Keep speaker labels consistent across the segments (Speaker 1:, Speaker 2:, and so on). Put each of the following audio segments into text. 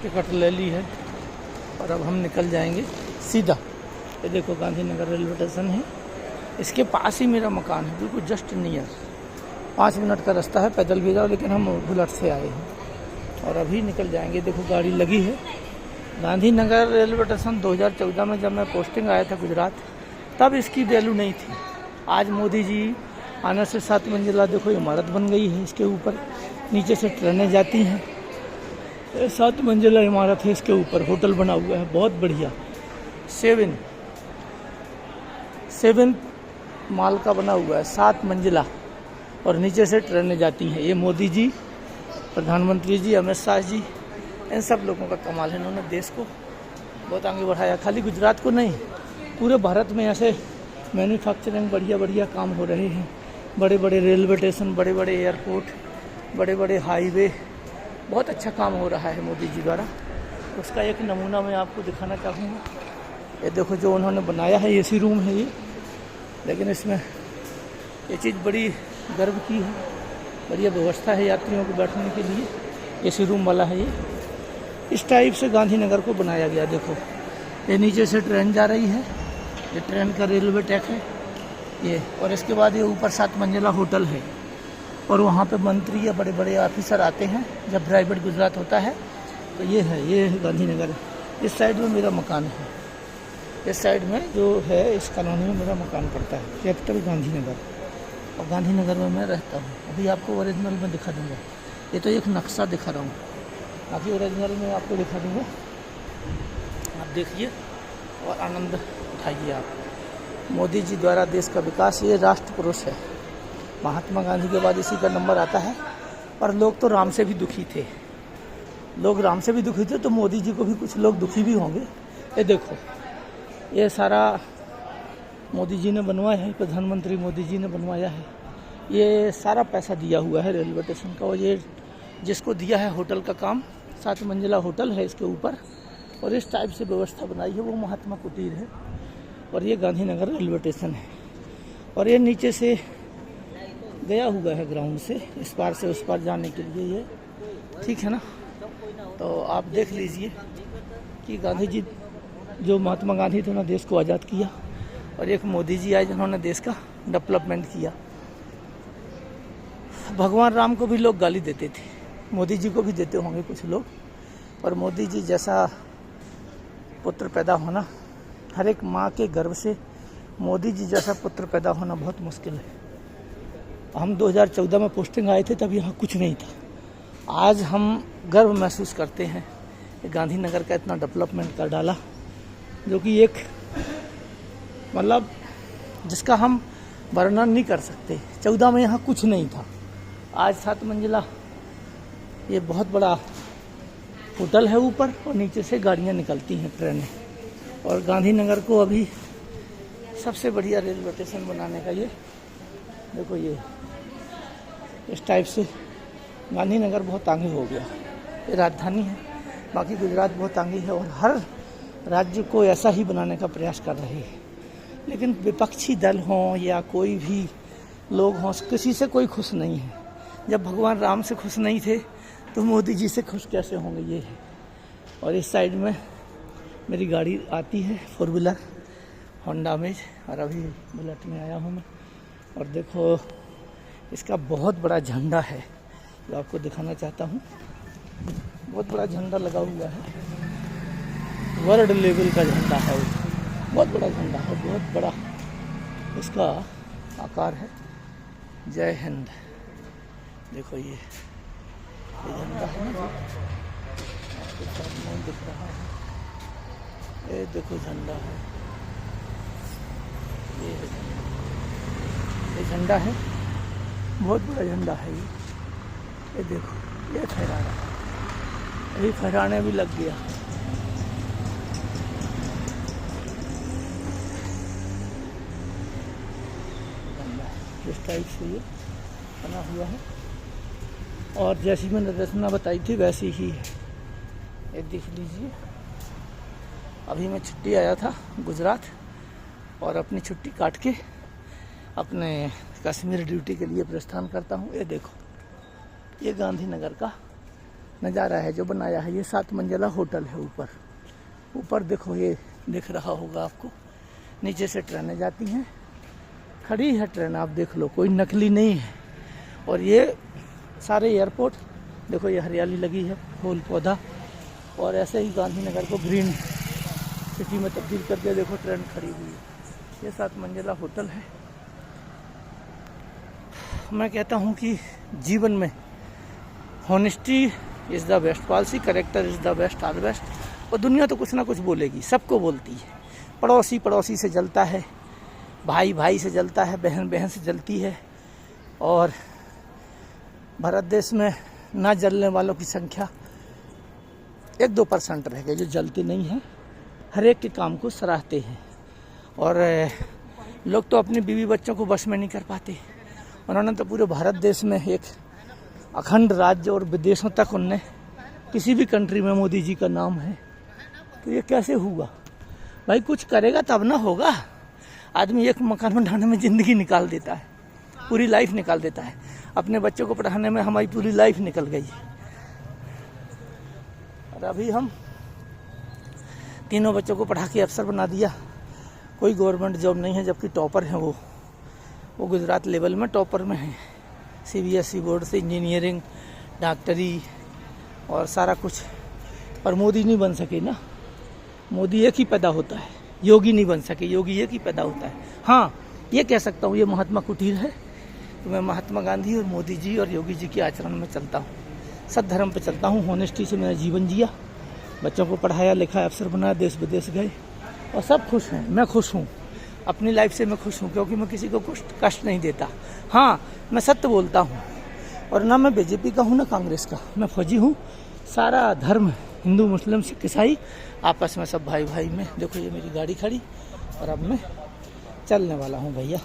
Speaker 1: Ticket ले ली है और अब हम निकल जाएंगे सीधा। ये देखो गांधीनगर रेलवे स्टेशन है, इसके पास ही मेरा मकान है, बिल्कुल जस्ट नियर। 5 मिनट का रास्ता है, पैदल भी जाओ, लेकिन हम बुलेट से आए हैं और अभी निकल जाएंगे। देखो गाड़ी लगी है। गांधीनगर रेलवे स्टेशन 2014 में जब मैं पोस्टिंग आया था गुजरात, तब इसकी वैल्यू नहीं थी। आज मोदी जी आने से 7 मंजिला देखो इमारत बन गई है, इसके ऊपर नीचे से ट्रेनें जाती हैं। 7 मंजिला इमारत है, इसके ऊपर होटल बना हुआ है, बहुत बढ़िया। 7 माल का बना हुआ है, 7 मंजिला, और नीचे से ट्रेनें जाती हैं। ये मोदी जी, प्रधानमंत्री जी, अमित शाह जी, इन सब लोगों का कमाल है। इन्होंने देश को बहुत आगे बढ़ाया। खाली गुजरात को नहीं, पूरे भारत में ऐसे मैन्युफैक्चरिंग बढ़िया बढ़िया काम हो रहे हैं। बड़े बड़े रेलवे स्टेशन, बड़े बड़े एयरपोर्ट, बड़े बड़े हाईवे, बहुत अच्छा काम हो रहा है मोदी जी द्वारा। उसका एक नमूना मैं आपको दिखाना चाहूँगा। ये देखो जो उन्होंने बनाया है, एसी रूम है ये, लेकिन इसमें ये चीज़ बड़ी गर्व की है। बढ़िया व्यवस्था है यात्रियों को बैठने के लिए, एसी रूम वाला है ये। इस टाइप से गांधीनगर को बनाया गया। देखो ये नीचे से ट्रेन जा रही है, ये ट्रेन का रेलवे ट्रैक है ये, और इसके बाद ये ऊपर 7 मंजिला होटल है, और वहाँ पे मंत्री या बड़े बड़े ऑफिसर आते हैं जब प्राइवेट गुजरात होता है। तो ये है गांधीनगर। इस साइड में मेरा मकान है, इस साइड में जो है इस कॉलोनी में मेरा मकान पड़ता है, कैपिटल गांधीनगर, और गांधीनगर में मैं रहता हूँ। अभी आपको ओरिजिनल में दिखा दूँगा, ये तो एक नक्शा दिखा रहा हूँ, बाकी ओरिजिनल में आपको दिखा दूँगा। आप देखिए और आनंद उठाइए आप। मोदी जी द्वारा देश का विकास, ये राष्ट्र पुरुष है। महात्मा गांधी के बाद इसी का नंबर आता है। और लोग तो राम से भी दुखी थे, लोग राम से भी दुखी थे, तो मोदी जी को भी कुछ लोग दुखी भी होंगे। ये देखो ये सारा मोदी जी ने बनवाया है, प्रधानमंत्री मोदी जी ने बनवाया है। ये सारा पैसा दिया हुआ है रेलवे स्टेशन का, और ये जिसको दिया है होटल का काम, 7 मंजिला होटल है इसके ऊपर, और इस टाइप से व्यवस्था बनाई है, वो महात्मा कुटीर है। और ये गांधीनगर रेलवे स्टेशन है, और ये नीचे से गया हुआ है ग्राउंड से, इस पार से उस पार जाने के लिए ये, ठीक है ना। तो आप देख लीजिए कि गांधी जी, जो महात्मा गांधी थे उन्होंने देश को आज़ाद किया, और एक मोदी जी आए जिन्होंने देश का डेवलपमेंट किया। भगवान राम को भी लोग गाली देते थे, मोदी जी को भी देते होंगे कुछ लोग, और मोदी जी जैसा पुत्र पैदा होना, हर एक माँ के गर्भ से मोदी जी जैसा पुत्र पैदा होना बहुत मुश्किल है। हम 2014 में पोस्टिंग आए थे, तब यहाँ कुछ नहीं था। आज हम गर्व महसूस करते हैं कि गांधीनगर का इतना डेवलपमेंट कर डाला, जो कि एक मतलब जिसका हम वर्णन नहीं कर सकते। 14 में यहाँ कुछ नहीं था, आज 7 मंजिला ये बहुत बड़ा होटल है ऊपर, और नीचे से गाड़ियाँ निकलती हैं, ट्रेनें। और गांधीनगर को अभी सबसे बढ़िया रेलवे स्टेशन बनाने का ये देखो, ये इस टाइप से गांधीनगर बहुत आगे हो गया। ये राजधानी है, बाकी गुजरात बहुत आगे है, और हर राज्य को ऐसा ही बनाने का प्रयास कर रहे हैं। लेकिन विपक्षी दल हों या कोई भी लोग हों, किसी से कोई खुश नहीं है। जब भगवान राम से खुश नहीं थे, तो मोदी जी से खुश कैसे होंगे, ये है। और इस साइड में मेरी गाड़ी आती है, 4 व्हीलर होंडा में, और अभी बुलेट में आया हूँ मैं। और देखो इसका बहुत बड़ा झंडा है, जो आपको दिखाना चाहता हूँ। बहुत बड़ा झंडा लगा हुआ है, वर्ल्ड लेवल का झंडा है, बहुत बड़ा झंडा है, बहुत बड़ा इसका आकार है। जय हिंद। देखो ये झंडा है ना, आपको सामने दिख रहा है, ये देखो झंडा है, ये है झंडा, ये झंडा है, बहुत बड़ा झंडा है ये देखो, ये फहरा रहा है, ये फहराने भी लग गया। इस टाइप से ये बना हुआ है, और जैसी मैंने रचना बताई थी वैसी ही है। ये देख लीजिए। अभी मैं छुट्टी आया था गुजरात, और अपनी छुट्टी काट के अपने कश्मीर ड्यूटी के लिए प्रस्थान करता हूँ। ये देखो, ये गांधीनगर का नज़ारा है जो बनाया है। ये 7 मंजिला होटल है। ऊपर देखो, ये दिख रहा होगा आपको, नीचे से ट्रेनें जाती हैं। खड़ी है ट्रेन, आप देख लो, कोई नकली नहीं है। और ये सारे एयरपोर्ट देखो, ये हरियाली लगी है, फूल पौधा, और ऐसे ही गांधीनगर को ग्रीन सिटी में तब्दील करके देखो ट्रेन खड़ी हुई है। ये 7 मंजिला होटल है। मैं कहता हूँ कि जीवन में honesty is the best policy, character is the best all best. और दुनिया तो कुछ ना कुछ बोलेगी, सबको बोलती है। पड़ोसी पड़ोसी से जलता है, भाई भाई से जलता है, बहन बहन से जलती है। और भारत देश में ना जलने वालों की संख्या 1-2% रह गई जो जलती नहीं है। हर एक के काम को सराहते हैं। और लोग तो अपनी बीवी बच्चों को बस में नहीं कर पाते। उन्होंने तो पूरे भारत देश में एक अखंड राज्य और विदेशों तक उनने, किसी भी कंट्री में मोदी जी का नाम है। तो ये कैसे हुआ भाई? कुछ करेगा तब ना होगा। आदमी एक मकान बनाने में ज़िंदगी निकाल देता है, पूरी लाइफ निकाल देता है। अपने बच्चों को पढ़ाने में हमारी पूरी लाइफ निकल गई। और अभी हम तीनों बच्चों को पढ़ा के अफसर बना दिया। कोई गवर्नमेंट जॉब नहीं है, जबकि टॉपर हैं वो गुजरात लेवल में टॉपर में हैं। CBSE बोर्ड से इंजीनियरिंग, डॉक्टरी और सारा कुछ। पर मोदी नहीं बन सके ना। मोदी एक ही पैदा होता है, योगी नहीं बन सके। योगी एक ही पैदा होता है। हाँ, ये कह सकता हूँ, ये महात्मा कुटीर है। तो मैं महात्मा गांधी और मोदी जी और योगी जी के आचरण में चलता हूँ, सद्धर्म पे चलता हूँ। हॉनेस्टी से मेरा जीवन जिया, बच्चों को पढ़ाया लिखाया, अफसर बनाया, देश विदेश गए और सब खुश हैं। मैं खुश हूँ, अपनी लाइफ से मैं खुश हूँ, क्योंकि मैं किसी को कष्ट नहीं देता। हाँ, मैं सत्य बोलता हूँ। और ना मैं बीजेपी का हूँ ना कांग्रेस का, मैं फौजी हूँ। सारा धर्म, हिंदू मुस्लिम सिख ईसाई, आपस में सब भाई भाई में। देखो ये मेरी गाड़ी खड़ी और अब मैं चलने वाला हूँ भैया।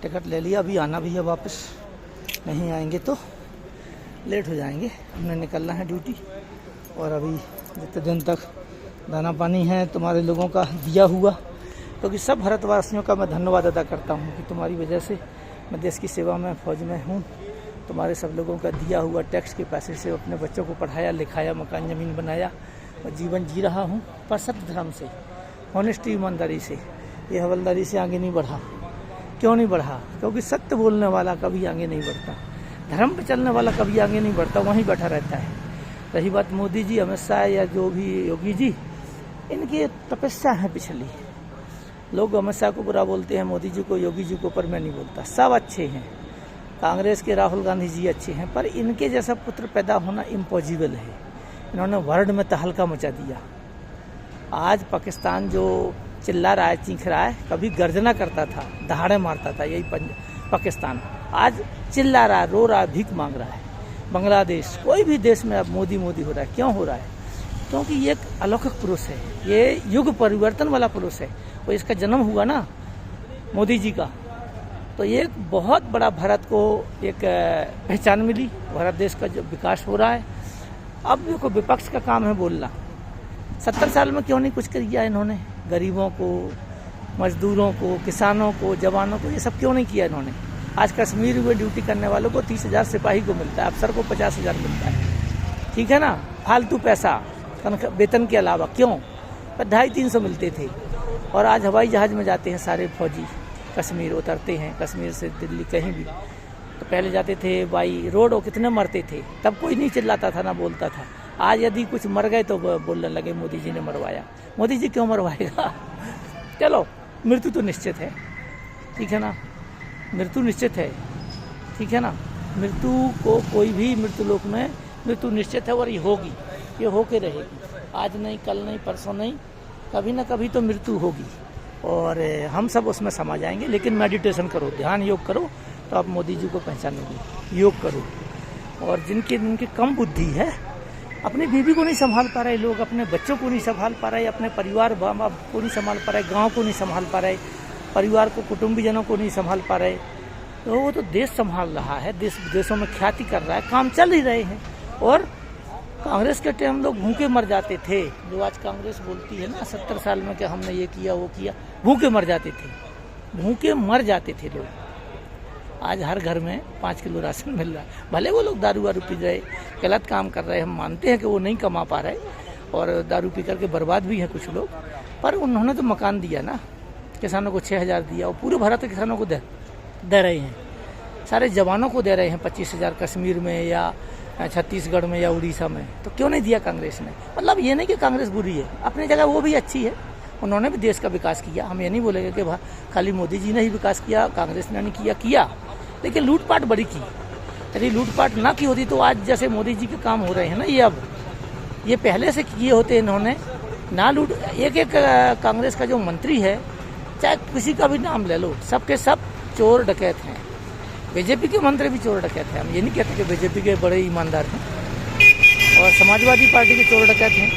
Speaker 1: टिकट ले लिया, अभी आना भी है वापस, नहीं आएंगे तो लेट हो जाएंगे। हमने निकलना है ड्यूटी। और अभी जितने दिन तक दाना पानी है तुम्हारे लोगों का दिया हुआ, क्योंकि सब भारतवासियों का मैं धन्यवाद अदा करता हूँ कि तुम्हारी वजह से मैं देश की सेवा में, फौज में हूँ। तुम्हारे सब लोगों का दिया हुआ टैक्स के पैसे से अपने बच्चों को पढ़ाया लिखाया, मकान ज़मीन बनाया और जीवन जी रहा हूँ। पर सत्य धर्म से, ऑनेस्टी, ईमानदारी से, ये हवलदारी से आगे नहीं बढ़ा। क्यों नहीं बढ़ा? क्योंकि सत्य बोलने वाला कभी आगे नहीं बढ़ता, धर्म पे चलने वाला कभी आगे नहीं बढ़ता, वहीं बैठा रहता है। रही बात मोदी जी, अमित शाह या जो भी योगी जी, इनकी तपस्या है पिछली। लोग अमित शाह को बुरा बोलते हैं, मोदी जी को, योगी जी को, पर मैं नहीं बोलता। सब अच्छे हैं। कांग्रेस के राहुल गांधी जी अच्छे हैं, पर इनके जैसा पुत्र पैदा होना इम्पॉसिबल है। इन्होंने वर्ल्ड में तहलका मचा दिया। आज पाकिस्तान जो चिल्ला रहा है, चीख रहा है, कभी गर्जना करता था, दहाड़े मारता था, यही पाकिस्तान आज चिल्ला रहा है, रो रहा है, भीख मांग रहा है। बांग्लादेश, कोई भी देश में अब मोदी मोदी हो रहा है। क्यों हो रहा है? क्योंकि ये एक अलौकिक पुरुष है, ये युग परिवर्तन वाला पुरुष है। और इसका जन्म हुआ ना मोदी जी का, तो ये एक बहुत बड़ा भारत को एक पहचान मिली। भारत देश का जो विकास हो रहा है, अब देखो विपक्ष का काम है बोलना। 70 साल में क्यों नहीं कुछ कर किया इन्होंने? गरीबों को, मजदूरों को, किसानों को, जवानों को, ये सब क्यों नहीं किया इन्होंने? आज कश्मीर में ड्यूटी करने वालों को 30,000 सिपाही को मिलता है, अफसर को 50,000 मिलता है। ठीक है ना? फालतू पैसा वेतन के अलावा क्यों? 250-300 मिलते थे। और आज हवाई जहाज़ में जाते हैं सारे फौजी, कश्मीर उतरते हैं, कश्मीर से दिल्ली कहीं भी। तो पहले जाते थे बाई रोड, और कितने मरते थे, तब कोई नहीं चिल्लाता था ना बोलता था। आज यदि कुछ मर गए तो बोलने लगे मोदी जी ने मरवाया। मोदी जी क्यों मरवाएगा? चलो, मृत्यु तो निश्चित है, ठीक है ना? मृत्यु निश्चित है, ठीक है ना? मृत्यु को कोई भी मृत्यु लोक में मृत्यु निश्चित है, और ये होगी, ये होके रहेगी। आज नहीं, कल नहीं, परसों नहीं, कभी ना कभी तो मृत्यु होगी। और हम सब उसमें समा जाएंगे। लेकिन मेडिटेशन करो, ध्यान योग करो, तो आप मोदी जी को पहचानोगे। योग करो। और जिनके कम बुद्धि है, अपनी बीवी को नहीं संभाल पा रहे लोग, अपने बच्चों को नहीं संभाल पा रहे, अपने परिवार माँ बाप को नहीं संभाल पा रहे, गांव को नहीं संभाल पा रहे, परिवार को, कुटुंबीजनों को नहीं संभाल पा रहे, तो वो तो देश संभाल रहा है, देश विदेशों में ख्याति कर रहा है, काम चल ही रहे हैं। और कांग्रेस के टाइम लोग भूखे मर जाते थे। जो आज कांग्रेस बोलती है ना 70 साल में कि हमने ये किया वो किया, भूखे मर जाते थे, भूखे मर जाते थे लोग। आज हर घर में 5 किलो राशन मिल रहा है। भले वो लोग दारू वारू पी रहे, गलत काम कर रहे, हम मानते हैं कि वो नहीं कमा पा रहे और दारू पी करके बर्बाद भी हैं कुछ लोग, पर उन्होंने तो मकान दिया ना, किसानों को 6,000 दिया और पूरे भारत के किसानों को दे रहे हैं, सारे जवानों को दे रहे हैं 25,000 कश्मीर में या छत्तीसगढ़ में या उड़ीसा में, तो क्यों नहीं दिया कांग्रेस ने। मतलब ये नहीं कि कांग्रेस बुरी है, अपनी जगह वो भी अच्छी है, उन्होंने भी देश का विकास किया। हम ये नहीं बोलेंगे कि खाली मोदी जी ने ही विकास किया, कांग्रेस ने नहीं किया, लेकिन लूटपाट बड़ी की। यदि लूटपाट ना की होती तो आज जैसे मोदी जी के काम हो रहे हैं ना, ये पहले से किए होते इन्होंने ना। लूट एक कांग्रेस का जो मंत्री है, चाहे किसी का भी नाम ले लो, सबके सब चोर डकैत हैं। बीजेपी के मंत्री भी चोर डकैत हैं, हम ये नहीं कहते कि बीजेपी के बड़े ईमानदार हैं, और समाजवादी पार्टी के चोर डकैत हैं,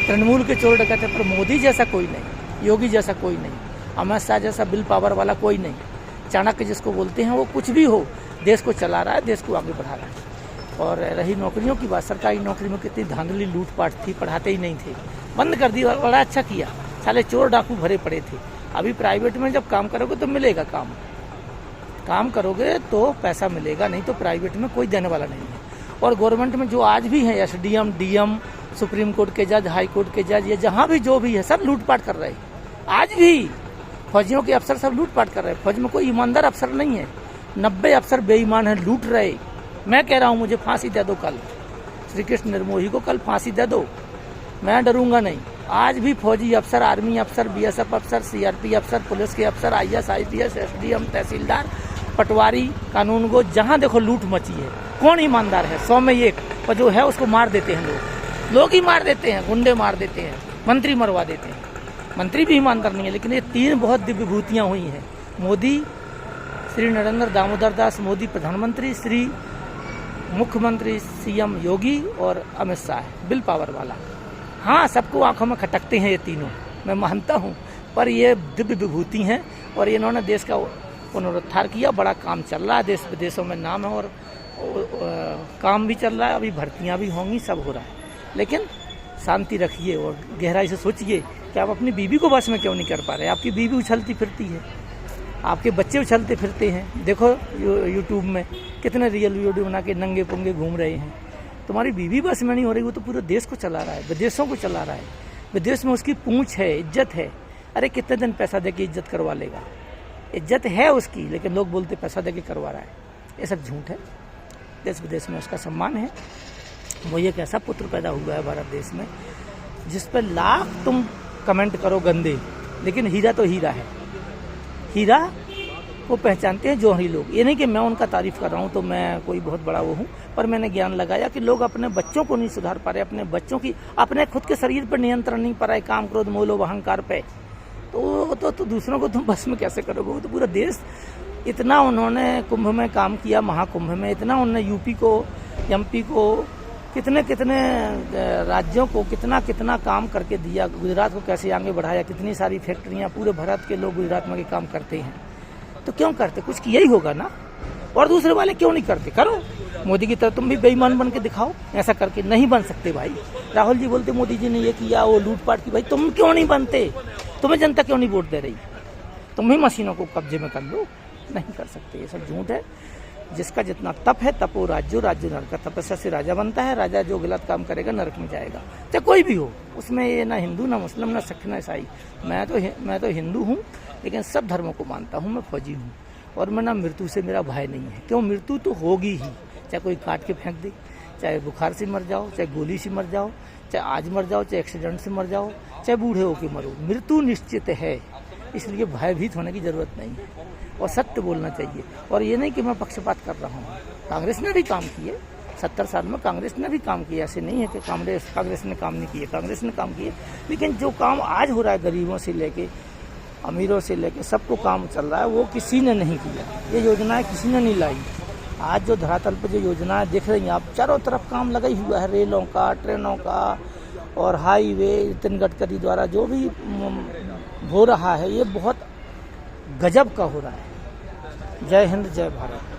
Speaker 1: तृणमूल के चोर डकैत हैं, पर मोदी जैसा कोई नहीं, योगी जैसा कोई नहीं, अमित शाह जैसा बिल पावर वाला कोई नहीं। चाणक्य जिसको बोलते हैं, वो कुछ भी हो देश को चला रहा है, देश को आगे बढ़ा रहा है। और रही नौकरियों की बात, सरकारी नौकरी में कितनी धांधली लूटपाट थी, पढ़ाते ही नहीं थे, बंद कर दी, और बड़ा अच्छा किया। साले चोर डाकू भरे पड़े थे। अभी प्राइवेट में जब काम करोगे तो मिलेगा काम करोगे तो पैसा मिलेगा, नहीं तो प्राइवेट में कोई देने वाला नहीं है। और गवर्नमेंट में जो आज भी है एसडीएम, डीएम, सुप्रीम कोर्ट के जज, हाई कोर्ट के जज, ये जहाँ भी जो भी है सब लूटपाट कर रहे हैं। आज भी फौजियों के अफसर सब लूटपाट कर रहे हैं। फौज में कोई ईमानदार अफसर नहीं है, 90 अफसर बेईमान है, लूट रहे। मैं कह रहा हूँ मुझे फांसी दे दो कल, श्री कृष्ण निर्मोही को कल फांसी दे दो, मैं डरूंगा नहीं। आज भी फौजी अफसर, आर्मी अफसर, बीएसएफ अफसर, सीआरपी अफसर, पुलिस के अफसर, आईएएस, आईपीएस, एसडीएम, तहसीलदार, पटवारी, कानूनगो, जहाँ देखो लूट मची है। कौन ईमानदार है? 100 में 1, और जो है उसको मार देते हैं लोग ही मार देते हैं, गुंडे मार देते हैं, मंत्री मरवा देते हैं। मंत्री भी ईमानदार नहीं है। लेकिन ये 3 बहुत दिव्य विभूतियाँ हुई हैं, मोदी, श्री नरेंद्र दामोदर दास मोदी प्रधानमंत्री, श्री मुख्यमंत्री सीएम योगी और अमित शाह बिल पावर वाला। हाँ, सबको आंखों में खटकते हैं ये तीनों, मैं मानता हूँ, पर ये दिव्य विभूति हैं और इन्होंने देश का पुनरुद्धार किया। बड़ा काम चल रहा है, देश विदेशों में नाम है और काम भी चल रहा है, अभी भर्तियाँ भी होंगी, सब हो रहा है। लेकिन शांति रखिए और गहराई से सोचिए कि आप अपनी बीवी को बस में क्यों नहीं कर पा रहे। आपकी बीवी उछलती फिरती है, आपके बच्चे उछलते फिरते हैं, देखो यूट्यूब में कितने रियल वीडियो बना के नंगे पुंगे घूम रहे हैं। तुम्हारी बीवी बस में नहीं हो रही, वो तो पूरे देश को चला रहा है, विदेशों को चला रहा है, विदेश में उसकी पूंछ है, इज्जत है। अरे कितने दिन पैसा दे के इज्जत करवा लेगा? इज्जत है उसकी, लेकिन लोग बोलते पैसा दे के करवा रहा है। ये सब झूठ है। देश विदेश में उसका सम्मान है। वो एक ऐसा पुत्र पैदा हुआ है भारत देश में जिस पर लाख तुम कमेंट करो गंदे, लेकिन हीरा तो हीरा है। हीरा वो पहचानते हैं जौहरी लोग। ये नहीं कि मैं उनका तारीफ कर रहा हूँ तो मैं कोई बहुत बड़ा वो हूँ, पर मैंने ज्ञान लगाया कि लोग अपने बच्चों को नहीं सुधार पा रहे, अपने बच्चों की, अपने खुद के शरीर पर नियंत्रण नहीं पा रहे, काम क्रोध मोह लोभ अहंकार पे, तो दूसरों को तुम बस में कैसे करोगे? वो तो पूरा देश, इतना उन्होंने कुंभ में काम किया, महाकुंभ में इतना उन्होंने यूपी को, एमपी को, कितने राज्यों को कितना काम करके दिया। गुजरात को कैसे आगे बढ़ाया, कितनी सारी फैक्ट्रियाँ, पूरे भारत के लोग गुजरात में काम करते हैं। तो क्यों करते? कुछ किया ही होगा ना। और दूसरे वाले क्यों नहीं करते? करो। मोदी की तरह तुम भी बेईमान बन के दिखाओ। ऐसा करके नहीं बन सकते भाई। राहुल जी बोलते मोदी जी ने ये किया, वो लूटपाट की। भाई तुम क्यों नहीं बनते? तुम्हें जनता क्यों नहीं वोट दे रही? तुम ही मशीनों को कब्जे में कर लो। नहीं कर सकते, ये सब झूठ है। जिसका जितना तप है, तपो राज्यो राज्य नरक। तपस्या से राजा बनता है, राजा जो गलत काम करेगा नरक में जाएगा, चाहे कोई भी हो। उसमें ये ना हिंदू, ना मुस्लिम, ना सिख, ना ईसाई। मैं तो हिंदू हूँ, लेकिन सब धर्मों को मानता हूँ। मैं फौजी हूँ और मैं ना मृत्यु से मेरा भय नहीं है। क्यों? मृत्यु तो होगी ही, चाहे कोई काट के फेंक दे, चाहे बुखार से मर जाओ, चाहे गोली से मर जाओ, चाहे आज मर जाओ, चाहे एक्सीडेंट से मर जाओ, चाहे बूढ़े होके मरो, मृत्यु निश्चित है। इसलिए भयभीत होने की जरूरत नहीं है और सत्य बोलना चाहिए। और ये नहीं कि मैं पक्षपात कर रहा हूँ। कांग्रेस ने भी काम किए, 70 साल में कांग्रेस ने भी काम किया। ऐसे नहीं है कि कांग्रेस ने काम नहीं किए, कांग्रेस ने काम किए। लेकिन जो काम आज हो रहा है, गरीबों से लेके अमीरों से लेके सबको काम चल रहा है, वो किसी ने नहीं किया। ये योजनाएं किसी ने नहीं लाई। आज जो धरातल पर जो योजनाएं दिख रही हैं, आप चारों तरफ काम लगा ही हुआ है, रेलों का, ट्रेनों का और हाईवे, नितिन गडकरी द्वारा जो भी हो रहा है, ये बहुत गजब का हो रहा है। जय हिंद, जय भारत।